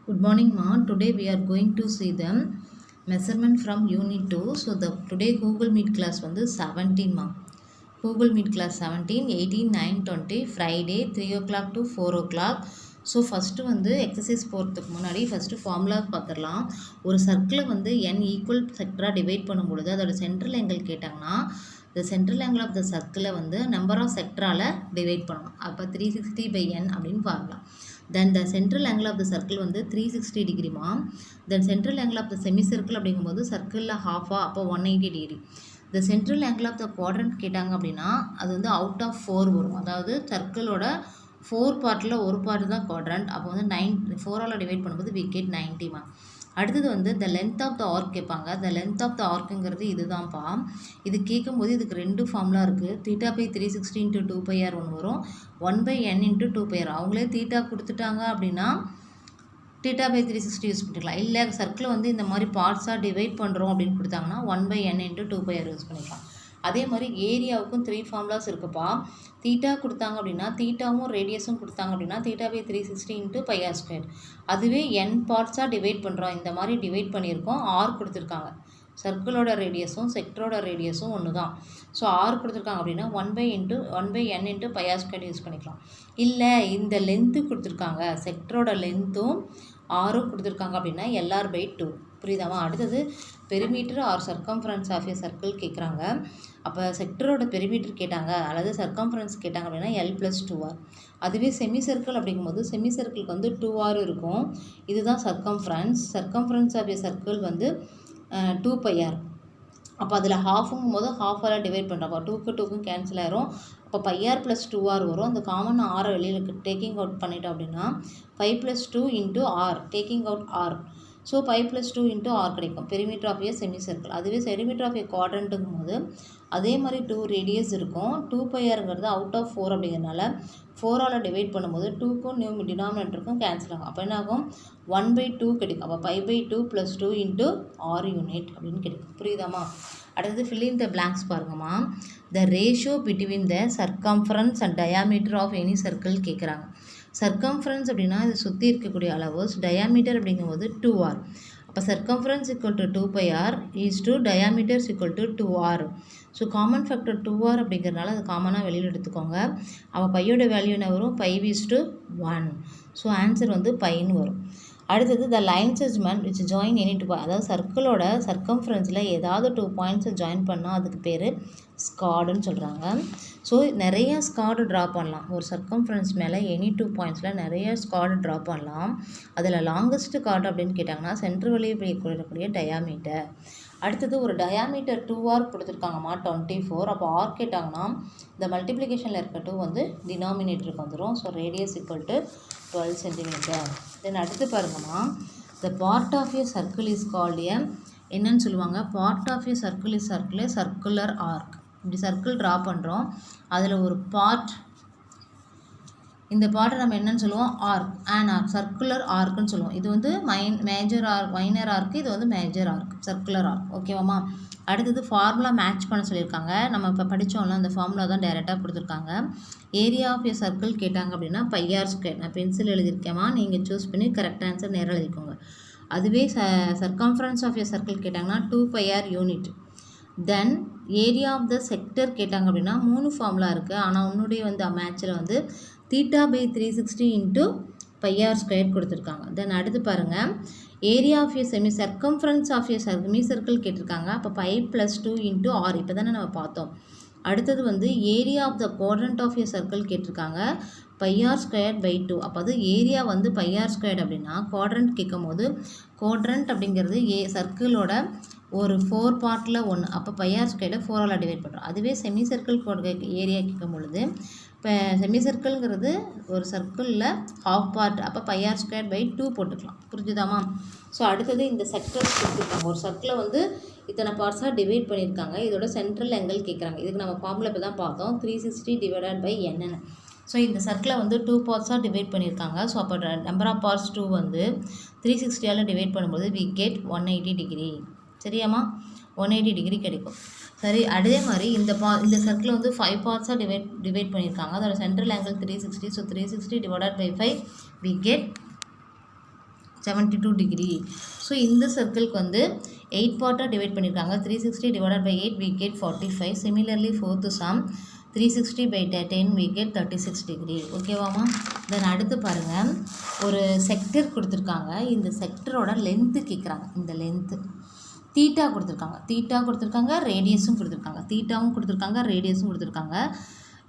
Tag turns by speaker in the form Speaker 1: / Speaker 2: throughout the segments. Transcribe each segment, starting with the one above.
Speaker 1: Good morning, Ma. Today we are going to see the measurement from Unit 2. So the today Google Meet class வந்து 17 Ma. Google Meet class 17, 18, 9, 20, Friday 3 o'clock to 4 o'clock. So first வந்து exercise போகிறதுக்கு முன்னாடி first formula பார்த்துடலாம். ஒரு சர்க்கிளை வந்து n equal செக்டராக divide பண்ணும் பொழுது அதோட சென்ட்ரல் ஆங்கிள் கேட்டாங்கன்னா the central angle of the circle வந்து நம்பர் ஆஃப் செக்டரால் டிவைட் பண்ணணும். அப்போ 360/n அப்படின்னு பார்க்கலாம். Then the central angle of the circle வந்து 360 டிகிரிமா. Then central angle of the semicircle அப்படிங்கும்போது சர்க்கிளில் ஹாஃபா அப்போ 180 degree. The central angle of the quadrant கேட்டாங்க அப்படின்னா அது வந்து அவுட் ஆஃப் 4 வரும். அதாவது சர்க்கிளோட 4 பார்ட்டில் ஒரு பார்ட் தான் குவாட்ரண்ட். அப்போ வந்து 4ஆல் டிவைட் பண்ணும்போது we get 90மா. அடுத்தது வந்து the length of the arc கேட்பாங்க. the length of the arcங்கிறது இதுதான்ப்பா. இது கேட்கும்போது இதுக்கு ரெண்டு ஃபார்முலா இருக்குது. θ/360 × 2πr ஒன்று வரும், 1/n × 2πr. அவங்களே தீட்டா கொடுத்துட்டாங்க அப்படின்னா θ/360 யூஸ் பண்ணிக்கலாம். இல்லை சர்க்கிளை வந்து இந்த மாதிரி பார்ட்ஸாக டிவைட் பண்ணுறோம் அப்படின்னு கொடுத்தாங்கன்னா 1/n × 2πr யூஸ் பண்ணிக்கலாம். அதே மாதிரி ஏரியாவுக்கும் 3 ஃபார்முலாஸ் இருக்குப்பா. தீட்டா கொடுத்தாங்க அப்படின்னா தீட்டாவும் ரேடியஸும் கொடுத்தாங்க அப்படின்னா θ/360 × πr². அதுவே n பார்ட்ஸாக டிவைட் பண்ணுறோம், இந்த மாதிரி டிவைட் பண்ணியிருக்கோம். ஆர் கொடுத்துருக்காங்க. சர்க்கிளோட ரேடியஸும் செக்டரோட ரேடியஸும் ஒன்று தான். ஸோ ஆர் கொடுத்துருக்காங்க அப்படின்னா 1/n × πr² யூஸ் பண்ணிக்கலாம். இல்லை இந்த லென்த்து கொடுத்துருக்காங்க, செக்டரோட லென்த்தும் ஆரும் கொடுத்துருக்காங்க அப்படின்னா LR/2. புரியுதாமா? அடுத்தது perimeter or circumference of a circle கேட்குறாங்க. அப்போ செக்டரோட பெரிமீட்டர் கேட்டாங்க அல்லது சர்க்கம்ஃபரன்ஸ் கேட்டாங்க அப்படின்னா L+2R. அதுவே செமி சர்க்கிள் அப்படிங்கும்போது செமி சர்க்கிளுக்கு வந்து 2R இருக்கும். இதுதான் சர்க்கம்ஃபரன்ஸ் ஆஃப் ஏ சர்க்கிள் வந்து 2πr. அப்போ அதில் ஹாஃபுங்கும் போது ஹாஃபால் டிவைட் பண்ணுறப்போ 2க்கு 2க்கும் கேன்சல் ஆயிரும். அப்போ πr+2r வரும். அந்த காமன் ஆரை வெளியில் டேக்கிங் அவுட் பண்ணிட்டோம் அப்படின்னா 5+2 × r taking out r. So 5+2 × r கிடைக்கும். Perimeter of a semi circle. அதுவே செரிமீட்டர் ஆஃப் ஏ குவாட்ரண்ட்டுங்கும் போது அதே மாதிரி 2 ரேடியஸ் இருக்கும். 2πrங்கிறது அவுட் ஆஃப் 4 அப்படிங்கிறதுனால 4ஆல் டிவைட் பண்ணும்போது 2க்கும் டினாமினேட்டருக்கும் கேன்சல் ஆகும். அப்போ என்ன ஆகும்? 1/2 கிடைக்கும். அப்போ 5/2 + 2 × r யூனிட் அப்படின்னு கிடைக்கும். புரியுதாமா? அடுத்தது fill in the blanks பாருங்கம்மா. the ratio between the circumference and diameter of any circle கேட்குறாங்க. சர்க்கம்ஃபரன்ஸ் அப்படின்னா இது சுற்றி இருக்கக்கூடிய அளவு, டயாமீட்டர் அப்படிங்கும்போது 2r. அப்போ circumference = 2πr diameter = 2r. So common factor 2r அப்படிங்கிறதுனால அது காமனாக வெளியில் எடுத்துக்கோங்க. அப்போ பையோட வேல்யூ என்ன வரும்? 5:1. ஸோ ஆன்சர் வந்து பைன்னு வரும். அடுத்தது the line segment which join any 2 அதாவது சர்க்கிளோட சர்க்கம்ஃபரன்ஸில் ஏதாவது 2 பாயிண்ட்ஸை ஜாயின் பண்ணால் அதுக்கு பேர் ஸ்கார்டுன்னு சொல்கிறாங்க. ஸோ நிறைய ஸ்கார்டு ட்ரா பண்ணலாம். ஒரு சர்க்கம்ஃபரன்ஸ் மேலே எனி 2 பாயிண்ட்ஸில் நிறைய ஸ்கார்டு ட்ரா பண்ணலாம். அதில் லாங்கஸ்ட் கார்டு அப்படின்னு கேட்டாங்கன்னா சென்ட்ரு வழியை கொடுக்கக்கூடிய டயாமீட்டர். அடுத்தது ஒரு டயாமீட்டர் 2r கொடுத்துருக்காங்கம்மா 24. அப்போ ஆர் கேட்டாங்கன்னா இந்த மல்டிப்ளிகேஷனில் இருக்க 2 வந்து டினாமினேட்டருக்கு வந்துடும். So radius = 12 centimetre. தென் அடுத்து பாருங்கம்மா, the part of a circle is called என்னன்னு சொல்லுவாங்க? Part of a circle is circular arc. இப்படி சர்க்கிள் ட்ரா பண்ணுறோம், அதில் ஒரு பார்ட், இந்த பார்ட்டை நம்ம என்னன்னு சொல்லுவோம்? ஆர்க், ஆர்க், சர்க்குலர் ஆர்க்குன்னு சொல்லுவோம். இது வந்து மேஜர் ஆர்க், மைனர் ஆர்க், இது வந்து மேஜர் ஆர்க், சர்க்குலர் ஆர்க். ஓகேவாம்மா? அடுத்தது ஃபார்முலா மேட்ச் பண்ண சொல்லியிருக்காங்க. நம்ம இப்போ படித்தோம்ல அந்த ஃபார்முலா தான் டைரெக்டாக கொடுத்துருக்காங்க. ஏரியா ஆஃப் ஏ சர்க்கிள் கேட்டாங்க அப்படின்னா πr². நான் பென்சில் எழுதியிருக்கேம்மா, நீங்கள் சூஸ் பண்ணி கரெக்ட் ஆன்சர் நேராக எழுதிக்கோங்க. அதுவே சர்க்கம்ஃபரன்ஸ் ஆஃப் ஏ சர்க்கிள் கேட்டாங்கன்னா 2πr unit. Then area of the sector கேட்டாங்க அப்படின்னா 3 ஃபார்முலா இருக்குது. ஆனால் உன்னுடைய வந்து மேட்சில் வந்து θ/360 × πr² கொடுத்துருக்காங்க. தென் அடுத்து பாருங்கள், area of a circumference of a semi circle கேட்டிருக்காங்க. அப்போ 5+2 × r இப்போ தானே நம்ம பார்த்தோம். அடுத்தது வந்து area of the quadrant of a circle கேட்டிருக்காங்க. πr²/2. அப்போ அது ஏரியா வந்து πr² அப்படின்னா குவாட்ரண்ட் கேட்கும் போது குவாட்ரண்ட் அப்படிங்கிறது சர்க்கிளோட ஒரு 4 பார்ட்டில் 1. அப்போ πr² 4ஆல் டிவைட் பண்ணுறோம். அதுவே செமி சர்க்கிள் ஏரியா கேட்கும் பொழுது இப்போ செமி சர்க்கிள்ங்கிறது ஒரு சர்க்கிளில் ஹாஃப் பார்ட். அப்போ πr²/2 போட்டுக்கலாம். புரிஞ்சுதாமா? ஸோ அடுத்தது இந்த செக்டர்ஸ் கொடுத்துருக்காங்க. ஒரு சர்க்கிளை வந்து இத்தனை பார்ட்ஸாக டிவைட் பண்ணியிருக்காங்க. இதோட சென்ட்ரல் ஆங்கிள் கேட்குறாங்க. இதுக்கு நம்ம ஃபார்முலா இப்போ தான் பார்த்தோம், 360/n. ஸோ இந்த சர்க்கிளை வந்து 2 பார்ட்ஸாக டிவைட் பண்ணியிருக்காங்க. ஸோ அப்போ நம்பர் ஆஃப் பார்ட்ஸ் 2 வந்து 360ஆல் டிவைட் பண்ணும்போது we get 180 டிகிரி. சரியாம்மா? 180 டிகிரி கிடைக்கும். சரி, அதே மாதிரி இந்த சர்க்கிள் வந்து 5 பார்ட்ஸாக டிவைட் பண்ணியிருக்காங்க. அதோட central angle 360. So 360 / 5 we get 72 degree. So இந்த சர்க்கிள்க்கு வந்து 8 பார்ட்டாக டிவைட் பண்ணியிருக்காங்க. 360 divided by 8 we get 45. Similarly fourth sum 360 by 10 we get 36 degree. ஓகேவாமா? தென் அடுத்து பாருங்கள், ஒரு செக்டர் கொடுத்துருக்காங்க. இந்த செக்டரோட லென்த்து கேட்குறாங்க. இந்த லென்த்து தீட்டா கொடுத்துருக்காங்க, ரேடியஸும் கொடுத்துருக்காங்க. தீட்டாவும் கொடுத்துருக்காங்க, ரேடியஸும் கொடுத்துருக்காங்க.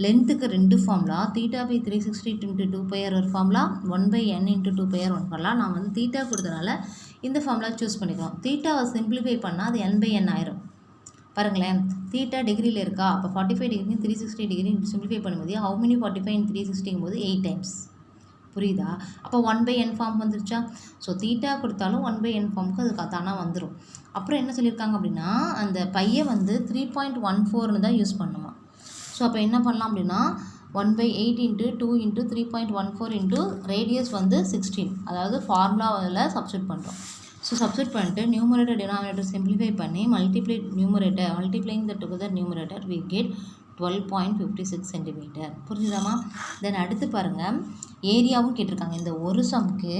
Speaker 1: லென்த்துக்கு 2 ஃபார்முலா, தீட்டா பை 360 × 2 பை ஒரு formula, 1/n × 2 pi one formula. நான் வந்து தீட்டா கொடுத்தனால இந்த ஃபார்முலா சூஸ் பண்ணிக்கிறோம். தீட்டாவை சிம்பிளிஃபை பண்ணால் அது n/n ஆயிரும். பாருங்களேன், தீட்டா டிகிரியில் இருக்கா, அப்போ 45 டிகிரி 360 டிகிரி சிம்பிளிஃபை பண்ணும்போது how many 45 in 360 போது 8 டைம்ஸ். புரியுதா? அப்போ 1/n ஃபார்ம் வந்துருச்சா? ஸோ தீட்டா கொடுத்தாலும் 1/n ஃபார்முக்கு அது தானாக வந்துடும். அப்புறம் என்ன சொல்லியிருக்காங்க அப்படின்னா, அந்த பையை வந்து 3.14ன்னு தான் யூஸ் பண்ணுமா. ஸோ அப்போ என்ன பண்ணலாம் அப்படின்னா 1/8 × 2 × 3.14 ரேடியஸ் வந்து 16, அதாவது ஃபார்முலாவில் சப்ஸ்டியூட் பண்ணுறோம். ஸோ சப்ஸ்டியூட் பண்ணிட்டு நியூமரேட்டர் டினாமினேட்டர் சிம்பிளிஃபை பண்ணி multiplying the together numerator we get 12.56 centimetre. புரிஞ்சுதாமா? தென் அடுத்து பாருங்கள், ஏரியாவும் கேட்டிருக்காங்க. இந்த ஒரு சம்க்கு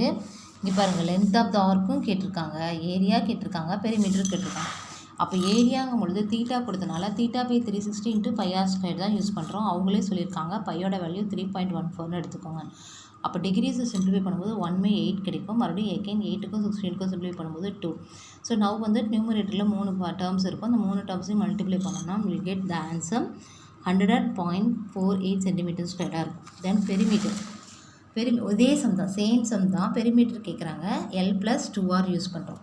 Speaker 1: இங்கே பாருங்கள், லென்த் ஆஃப் த ஆர்க்கும் கேட்டிருக்காங்க, ஏரியா கேட்டிருக்காங்க, பெரிமீட்டர் கேட்டிருக்காங்க. அப்போ ஏரியாங்கும் பொழுது தீட்டா கொடுத்தனால தீட்டா பை 360 × πr² தான் யூஸ் பண்ணுறோம். அவங்களே சொல்லியிருக்காங்க பையோட வேல்யூ 3.14ன்னு எடுத்துக்கோங்க. அப்போ டிகிரிஸை சிம்பிளிஃபை பண்ணும்போது 1/8 கிடைக்கும். மறுபடியும் எகைன் 8க்கும் 16க்கும் சிம்பிளிஃபை பண்ணும்போது 2. ஸோ நவ் வந்து நியூமரேட்டரில் 3 டேர்ம்ஸ் இருக்கும். அந்த 3 டேர்ம்ஸையும் மல்டிப்ளை பண்ணோம்னா will get the answer 100.48 centimetre ஸ்கொயராக இருக்கும். தென் பெரிமீட்டர் இதே சம் தான், சேம் சம் தான். பெரிமீட்டர் கேட்குறாங்க. L + 2R யூஸ் பண்ணுறோம்.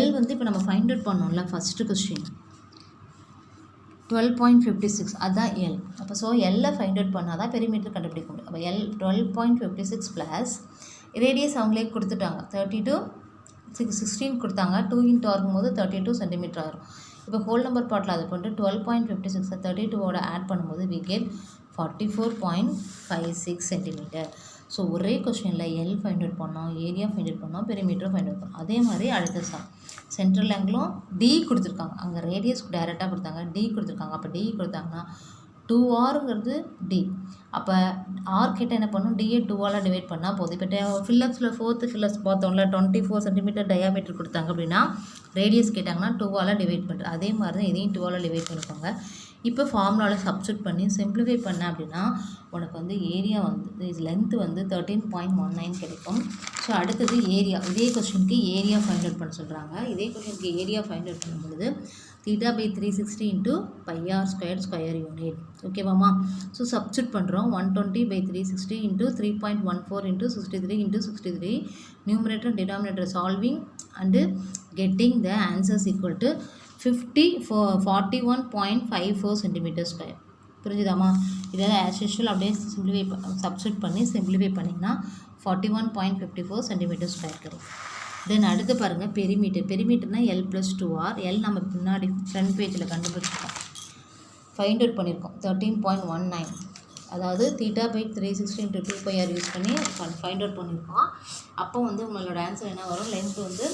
Speaker 1: L வந்து இப்போ நம்ம ஃபைண்ட் அவுட் பண்ணோம்ல ஃபஸ்ட்டு கொஸ்டின் 12.56, அதுதான் L. அப்போ ஸோ L ஃபைண்ட் அவுட் பண்ணால் தான் பெரிமீட்டர் கண்டுபிடிக்க முடியும். அப்போ L 12.56 ப்ளஸ் ரேடியஸ் அவங்களே கொடுத்துட்டாங்க 32 16 கொடுத்தாங்க. 2 × ஆகும்போது 32 சென்டிமீட்டர் ஆகும். இப்போ ஹோல் நம்பர் பார்ட்டில் அதை பண்ணிட்டு 12.56 32ஓட ஆட் பண்ணும்போது we get 44.56 சென்டிமீட்டர். ஸோ ஒரே கொஸ்டினில் L ஃபைண்ட் அவுட் பண்ணோம், ஏரியா ஃபைண்ட் அவுட் பண்ணோம், பெரிமீட்டர் ஃபைண்ட் அவுட் பண்ணோம். அதே மாதிரி அடுத்த சம் சென்ட்ரல் ஆங்கிளும் D கொடுத்துருக்காங்க. அங்கே ரேடியஸ் டைரெக்டாக கொடுத்தாங்க, D கொடுத்துருக்காங்க. அப்போ D கொடுத்தாங்கன்னா 2Rங்கிறது D. அப்போ R கிட்ட என்ன பண்ணணும், D 2ஆல் டிவைட் பண்ணால் போதும். இப்போ ஃபில்லப்ஸில் 4th ஃபில்லப்ஸ் பார்த்தோம்ல 24 சென்டிமீட்டர் டயாமீட்டர் கொடுத்தாங்க அப்படின்னா ரேடியஸ் கேட்டாங்கன்னா 2ஆல் டிவைட் பண்ணுறது. அதே மாதிரி தான் இதையும் 2ஆல் டிவைட் பண்ணிக்கோங்க. இப்போ ஃபார்முலாவில் சப்ஸ்டியூட் பண்ணி சிம்பிளிஃபை பண்ண அப்படின்னா உனக்கு வந்து ஏரியா வந்து லென்த்து வந்து 13.19 கிடைக்கும். ஸோ அடுத்தது ஏரியா, இதே கொஸ்டினுக்கு ஏரியா ஃபைண்ட் அவுட் பண்ண சொல்கிறாங்க. இதே கொஸ்டினுக்கு ஏரியா ஃபைண்ட் அவுட் பண்ணும்பொழுது theta by 360 × πr² square unit. ஓகேவாமா? ஸோ சப்ஸ்டியூட் பண்ணுறோம். 120 by 360 × 3.14 × 63 × 63 numerator denominator solving and getting the answers equal to 41.54 centimetre square. புரிஞ்சுதாமா? இதெல்லாம் ஆஸ் யூஷுவல் அப்படியே சப்ஸ்டியூட் பண்ணி சிம்பிளிஃபை பண்ணிங்கன்னா 41.54 சென்டிமீட்டர் ஸ்கொயர் கிடைக்கும். தென் அடுத்து பாருங்கள் பெரிமீட்டர்னா L + 2R. L நம்ம பின்னாடி ஃப்ரண்ட் பேஜில் கண்டுபிடிச்சிருக்கோம், ஃபைண்ட் அவுட் பண்ணியிருக்கோம் 13.19. அதாவது தீட்டா பை 360 × 2 πr யூஸ் பண்ணி ஃபைண்ட் அவுட் பண்ணியிருக்கோம். அப்போ வந்து உங்களோட ஆன்சர் என்ன வரும், லென்த் வந்து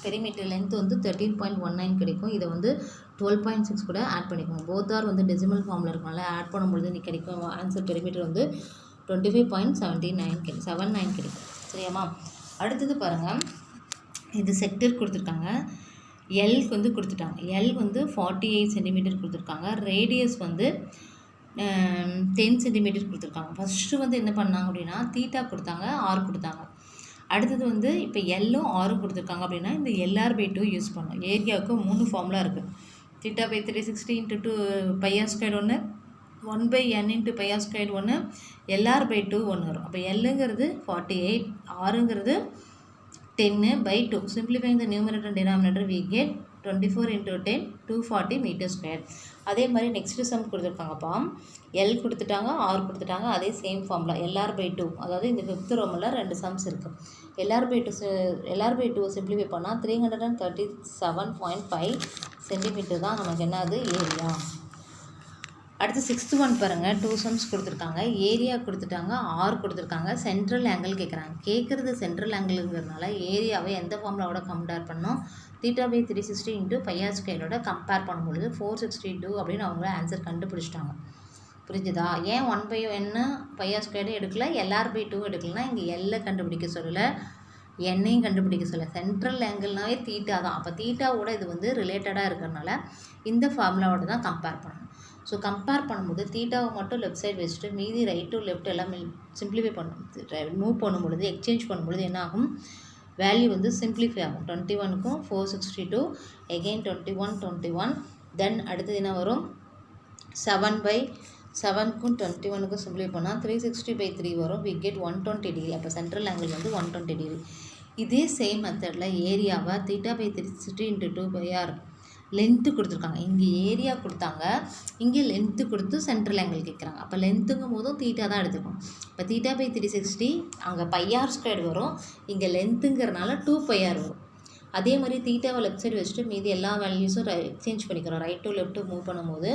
Speaker 1: பெரிமீட்டர் லென்த் வந்து 13.19 கிடைக்கும். இதை வந்து 12.6 கூட ஆட் பண்ணிக்கோங்க. போத் ஆர் வந்து டெசிமல் ஃபார்மில் இருக்கனால ஆட் பண்ணும்பொழுது நீ கிடைக்கும் ஆன்சர் பெரிமீட்டர் வந்து 25.79 கிடைக்கும். சரியாம்மா? அடுத்தது பாருங்கள், இது செக்டர் கொடுத்துருக்காங்க. எல்க்கு வந்து கொடுத்துட்டாங்க. எல் வந்து 48 சென்டிமீட்டர் கொடுத்துருக்காங்க. ரேடியஸ் வந்து 10 சென்டிமீட்டர் கொடுத்துருக்காங்க. ஃபஸ்ட்டு வந்து என்ன பண்ணாங்க அப்படின்னா தீட்டா கொடுத்தாங்க, ஆர் கொடுத்தாங்க. அடுத்தது வந்து இப்போ எல்லும் ஆரும் கொடுத்துருக்காங்க அப்படின்னா இந்த LR/2 யூஸ் பண்ணோம். ஏரியாவுக்கு 3 ஃபார்முலா இருக்குது. தீட்டா பை 360 × 2 πr² ஒன்று, 1/n × πr² ஒன்று, LR/2 ஒன்று வரும். அப்போ எல்லுங்கிறது 48, ஆருங்கிறது 10/2. Simplifying the numerator denominator we get 24 × 10 240 m². அதே மாதிரி நெக்ஸ்ட்டு சம் கொடுத்துருக்காங்கப்பா. எல் கொடுத்துட்டாங்க, ஆர் கொடுத்துட்டாங்க. அதே சேம் ஃபார்முலா LR/2. அதாவது இந்த 5th ரோமில் 2 சம்ஸ் இருக்குது. LR/2 சிம்பிளிஃபை பண்ணால் 337.5 சென்டிமீட்டர் தான் நமக்கு என்னது ஏரியா. அடுத்து 6th ஒன் பாருங்கள். 2 சம்ஸ் கொடுத்துருக்காங்க. ஏரியா கொடுத்துட்டாங்க, ஆர் கொடுத்துருக்காங்க. சென்ட்ரல் ஆங்கிள் கேட்குறது சென்ட்ரல் ஆங்கிளுங்கிறதுனால ஏரியாவை எந்த ஃபார்முலாவோட கம்பேர் பண்ணோம், தீட்டா பை 360 × πr² கம்பேர் பண்ணும்பொழுது 462 அப்படின்னு அவங்கள ஆன்சர் கண்டுபிடிச்சிட்டாங்க. புரிஞ்சுதா? ஏன் 1/n πr² எடுக்கல, LR/2 எடுக்கலன்னா இங்கே எல்லை கண்டுபிடிக்க சொல்லலை, எண்ணையும் கண்டுபிடிக்க சொல்ல. சென்ட்ரல் ஆங்கிள்னாவே தீட்டா தான். அப்போ தீட்டாவோட இது வந்து ரிலேட்டடாக இருக்கிறனால இந்த ஃபார்முலாவோட தான் கம்பேர் பண்ணணும். ஸோ கம்பேர் பண்ணும்போது தீட்டாவை மட்டும் லெஃப்ட் சைடு வச்சுட்டு மீதி ரைட் டு லெஃப்ட் எல்லாம் சிம்பிளிஃபை பண்ணும் மூவ் பண்ணும்பொழுது எக்ஸ்சேஞ்ச் பண்ணும்பொழுது என்ன ஆகும், வேல்யூ வந்து சிம்பிளிஃபை ஆகும். 21க்கும் 462 எகெயின் 21 தென் அடுத்தது என்ன வரும், 7/7க்கும் 21க்கும் சிம்பிளிஃபை பண்ணால் 360/3 வரும். We get 120 degree. அப்போ சென்ட்ரல் ஆங்கிள் வந்து 120 டிகிரி. இதே சேம் மெத்தடில் ஏரியாவை θ/360 × 2πr லென்த்து கொடுத்துருக்காங்க. இங்கே ஏரியா கொடுத்தாங்க, இங்கே லென்த்து கொடுத்து சென்ட்ரல் ஆங்கிள் கேட்குறாங்க. அப்போ லென்த்துங்கும் போதும் தீட்டா தான் எடுத்துக்கணும். இப்போ θ/360 அங்கே πr² வரும், இங்கே லென்த்துங்கிறனால 2πr வரும். அதே மாதிரி தீட்டாவை லெஃப்ட் சைடு வச்சுட்டு மீதி எல்லா வேல்யூஸும் எக்ஸ்சேஞ்ச் பண்ணிக்கிறோம். ரைட் டு லெஃப்ட்டு மூவ் பண்ணும்போது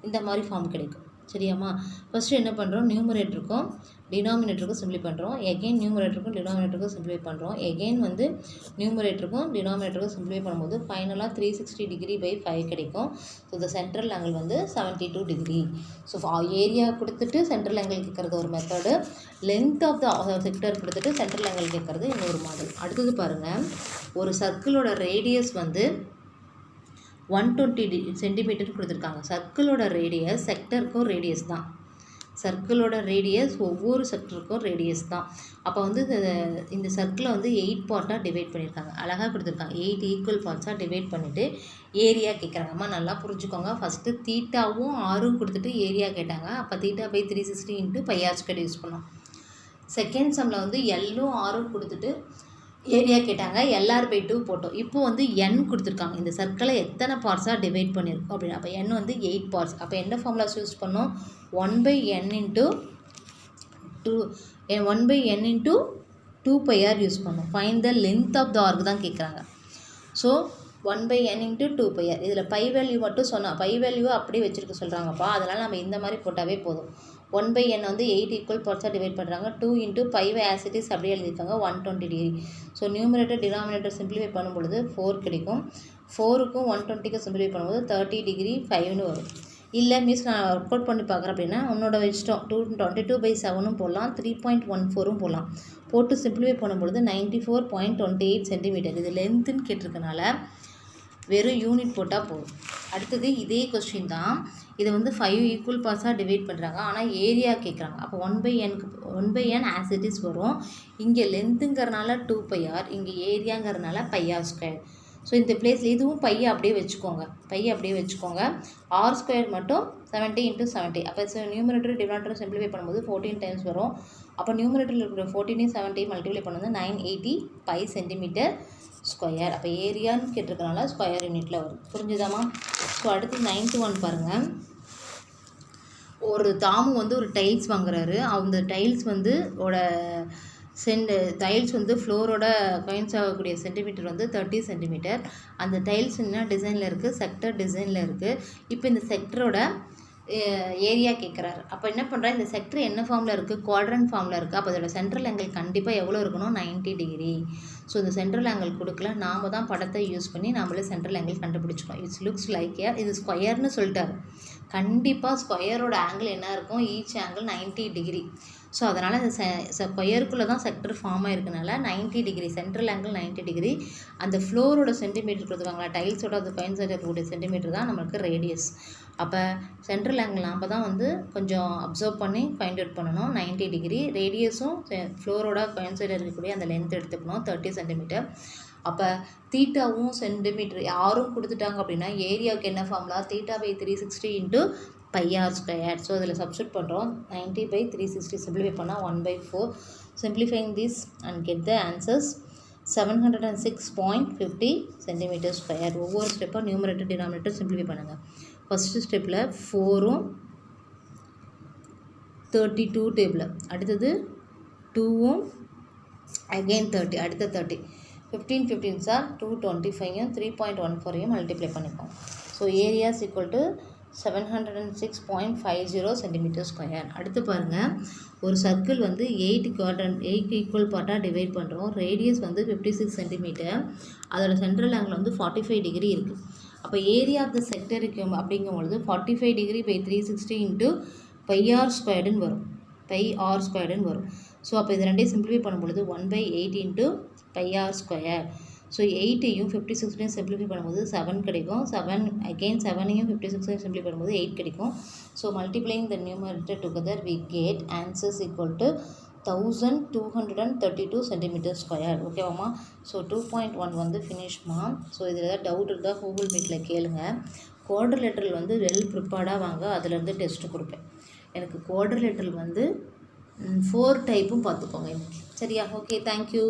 Speaker 1: இந்த மாதிரி ஃபார்ம் கிடைக்கும். சரியாம்மா? ஃபஸ்ட்டு என்ன பண்ணுறோம், நியூமரேட்டருக்கும் டினாமினேட்டருக்கும் சிம்பிளை பண்ணுறோம். எகெயின் நியூமரேட்டருக்கும் டினாமினேட்டருக்கும் சிம்பிளை பண்ணுறோம். எகெயின் வந்து நியூமரேட்டருக்கும் டினாமினேட்டருக்கும் சிம்பிளை பண்ணும்போது ஃபைனலாக 360 டிகிரி/5 கிடைக்கும். ஸோ இந்த சென்ட்ரல் ஆங்கிள் வந்து 72 டிகிரி. ஸோ ஏரியா கொடுத்துட்டு சென்ட்ரல் ஆங்கிள் கேட்குறது ஒரு method, length of the sector கொடுத்துட்டு சென்ட்ரல் ஆங்கிள் கேட்குறது இன்னொரு மாடல். அடுத்தது பாருங்கள், ஒரு சர்க்கிளோட ரேடியஸ் வந்து 120 சென்டிமீட்டர் கொடுத்துருக்காங்க. சர்க்கிளோட ரேடியஸ் செக்டருக்கும் ரேடியஸ் தான். சர்க்கிளோட ரேடியஸ் ஒவ்வொரு செக்டருக்கும் ரேடியஸ் தான். அப்போ வந்து இந்த சர்க்கிளை வந்து 8 பார்ட்டாக டிவைட் பண்ணியிருக்காங்க. அழகாக கொடுத்துருக்காங்க. 8 ஈக்குவல் பார்ட்ஸாக டிவைட் பண்ணிவிட்டு ஏரியா கேட்குறாங்கம்மா. நல்லா புரிஞ்சுக்கோங்க. ஃபஸ்ட்டு தீட்டாவும் ஆரும் கொடுத்துட்டு ஏரியா கேட்டாங்க. அப்போ θ/360 × πr² யூஸ் பண்ணோம். செகண்ட் சம்மில் வந்து எல்லும் ஆரும் கொடுத்துட்டு ஏரியா கேட்டாங்க, LR/2 போட்டோம். இப்போ வந்து n கொடுத்துருக்காங்க. இந்த சர்க்கிளை எத்தனை பார்ட்ஸாக டிவைட் பண்ணியிருக்கோம் அப்படின்னு. அப்போ n வந்து 8 பார்ட்ஸ். அப்போ என்ன ஃபார்முலாஸ் யூஸ் பண்ணோம், 1/n × 2πr யூஸ் பண்ணோம். Find the length of the arc தான் கேட்குறாங்க. So 1/n × 2πr. இதில் பை வேல்யூ மட்டும் சொன்னால் பை வேல்யூவை அப்படியே வச்சுருக்க சொல்கிறாங்கப்பா. அதனால் நம்ம இந்த மாதிரி போட்டாவே போதும். 1/n வந்து 8 ஈக்குவல் பார்ட்ஸாக டிவைட் பண்ணுறாங்க. 2 × π as it is அப்படியே எழுதியிருக்காங்க 120 degree. So numerator denominator simplify பண்ணும்பொழுது 4 கிடைக்கும். 4க்கும் 120க்கும் சிம்பிளிஃபை பண்ணும்போது 30 டிகிரி 5ன்னு வரும். இல்லை மிஸ் நான் ஒர்க் அவுட் பண்ணி பார்க்குறேன் அப்படின்னா உன்னோட இஷ்டம். 22/7ம் போடலாம், 3.14ம் போடலாம். போட்டு சிம்பிளிஃபை பண்ணும்பொழுது 94.28 சென்டிமீட்டர். இது லென்த்துன்னு கேட்டிருக்கனால வெறும் யூனிட் போட்டால் போதும். அடுத்தது இதே கொஸ்டின் தான். இதை வந்து 5 ஈக்குவல் பார்ட்ஸாக டிவைட் பண்ணுறாங்க. ஆனால் ஏரியா கேட்குறாங்க. அப்போ 1/n as it is வரும். இங்கே லென்த்துங்கிறனால 2πr, இங்கே ஏரியாங்கிறனால πr². ஸோ இந்த பிளேஸில் இதுவும் பையை அப்படியே வச்சுக்கோங்க. r² மட்டும் 70 × 70. அப்போ நியூமரேட்டர் டினாமினேட்டர் சிம்பிளிஃபை பண்ணும்போது 14 டைம்ஸ் வரும். அப்போ நியூமரேட்டரில் இருக்கிற 14 70 மல்டிப்ளை பண்ணும்போது 980 π சென்டிமீட்டர் ஸ்கொயர். அப்போ ஏரியான்னு கேட்டிருக்கனால ஸ்கொயர் யூனிட்டில் வரும். புரிஞ்சுதாம்மா? ஸோ அடுத்து 9th ஒன் பாருங்கள். ஒரு தாமு வந்து ஒரு டைல்ஸ் வாங்குறாரு. அந்த டைல்ஸ் வந்து டைல்ஸ் வந்து ஃப்ளோரோட காயின்ஸ் ஆகக்கூடிய சென்டிமீட்டர் வந்து 30 சென்டிமீட்டர். அந்த டைல்ஸ் என்ன டிசைனில் இருக்குது, செக்டர் டிசைனில் இருக்குது. இப்போ இந்த செக்டரோட ஏரியா கேட்குறாரு. அப்போ என்ன பண்ணுறா, இந்த செக்டர் என்ன ஃபார்மில் இருக்குது, குவாட்ரண்ட் ஃபார்மில் இருக்குது. அப்போ அதோட சென்ட்ரல் ஆங்கிள் கண்டிப்பாக எவ்வளோ இருக்கணும், 90 டிகிரி. ஸோ இந்த சென்ட்ரல் ஆங்கிள் கொடுக்கல, நாம் தான் படத்தை யூஸ் பண்ணி நம்மளே சென்ட்ரல் ஆங்கிள் கண்டுபிடிச்சிக்கணும். இட்ஸ் லுக்ஸ் லைக் இது ஸ்கொயர்னு சொல்லிட்டாரு. கண்டிப்பாக ஸ்கொயரோட ஆங்கிள் என்ன இருக்கும், ஈச் ஆங்கிள் 90 டிகிரி. ஸோ அதனால் இந்த ஸ்கொயருக்குள்ளே தான் செக்டர் ஃபார்ம் ஆகிருக்கனால 90 டிகிரி, சென்ட்ரல் ஆங்கிள் 90 டிகிரி. அந்த ஃப்ளோரோட சென்டிமீட்டர் கொடுத்துருக்காங்களா, டைல்ஸோட அந்த காயின் சைடு இருக்கக்கூடிய சென்டிமீட்டர் தான் நம்மளுக்கு ரேடியஸ். அப்போ சென்ட்ரல் ஆங்கிள் நாம் தான் வந்து கொஞ்சம் அப்சர்வ் பண்ணி ஃபைண்ட் அவுட் பண்ணணும். 90 டிகிரி. ரேடியஸும் ஃப்ளோரோட காயின் சைடு இருக்கக்கூடிய அந்த லென்த் எடுத்துக்கணும், 30 சென்டிமீட்டர். அப்போ தீட்டாவும் சென்டிமீட்டர் யாரும் கொடுத்துட்டாங்க அப்படின்னா ஏரியாவுக்கு என்ன ஃபார்முலா, θ/360 × πr². ஸோ அதில் சப்ஸ்டியூட் பண்ணுறோம். 90/360 சிம்பிளிஃபை பண்ணால் 1/4. Simplifying this and get the answers 706.50 centimetre square. ஒவ்வொரு ஸ்டெப்பாக நியூமரேட்டர் டினாமினேட்டர் சிம்பிளிஃபை பண்ணுங்கள். ஃபஸ்ட்டு ஸ்டெப்பில் 4ம் 32 டேபிள், அடுத்தது 2ம் அகெயின் 30, அடுத்த 30, 15 15s are 225யும் 3.14யும் மல்டிப்ளை பண்ணிப்போம். So area is equal to 706.50 centimetre square. அடுத்து பாருங்கள், ஒரு சர்க்கிள் வந்து 8 ஈக்குவல் பார்ட்டாக டிவைட் பண்ணுறோம். ரேடியஸ் வந்து 56 சென்டிமீட்டர். அதோட சென்ட்ரல் ஆங்கிள் வந்து 45 டிகிரி இருக்குது. அப்போ ஏரியா ஆஃப் த செக்டருக்கு அப்படிங்கும்பொழுது 45 டிகிரி /360 × πr² வரும். ஸோ அப்போ இது ரெண்டையும் சிம்பிளிஃபை பண்ணும்பொழுது 1/8 into pi r square. So 8ஐயும் 56ஐயும் சிம்பிளிஃபை பண்ணும்போது 7 கிடைக்கும். 7 அகெயின் 7ஐயும் 56ஐயும் சிம்பிளிஃபை பண்ணும்போது 8 கிடைக்கும். So multiplying the numerator together we get answers equal to 1232 centimetre square. ஓகேவாம்மா? ஸோ 2.1 வந்து ஃபினிஷ்மா. ஸோ இதில் ஏதாவது டவுட் இருந்தால் கூகுள் மீட்டில் கேளுங்க. குவாட்ரிலேட்டரல் வந்து வெல் ப்ரிப்பேர்டாக வாங்க, அதுலேருந்து டெஸ்ட்டு கொடுப்பேன். எனக்கு குவாட்ரிலேட்டரல் வந்து 4 டைப்பும் பார்த்துக்கோங்க இன்னைக்கு. சரியா? Okay, thank you.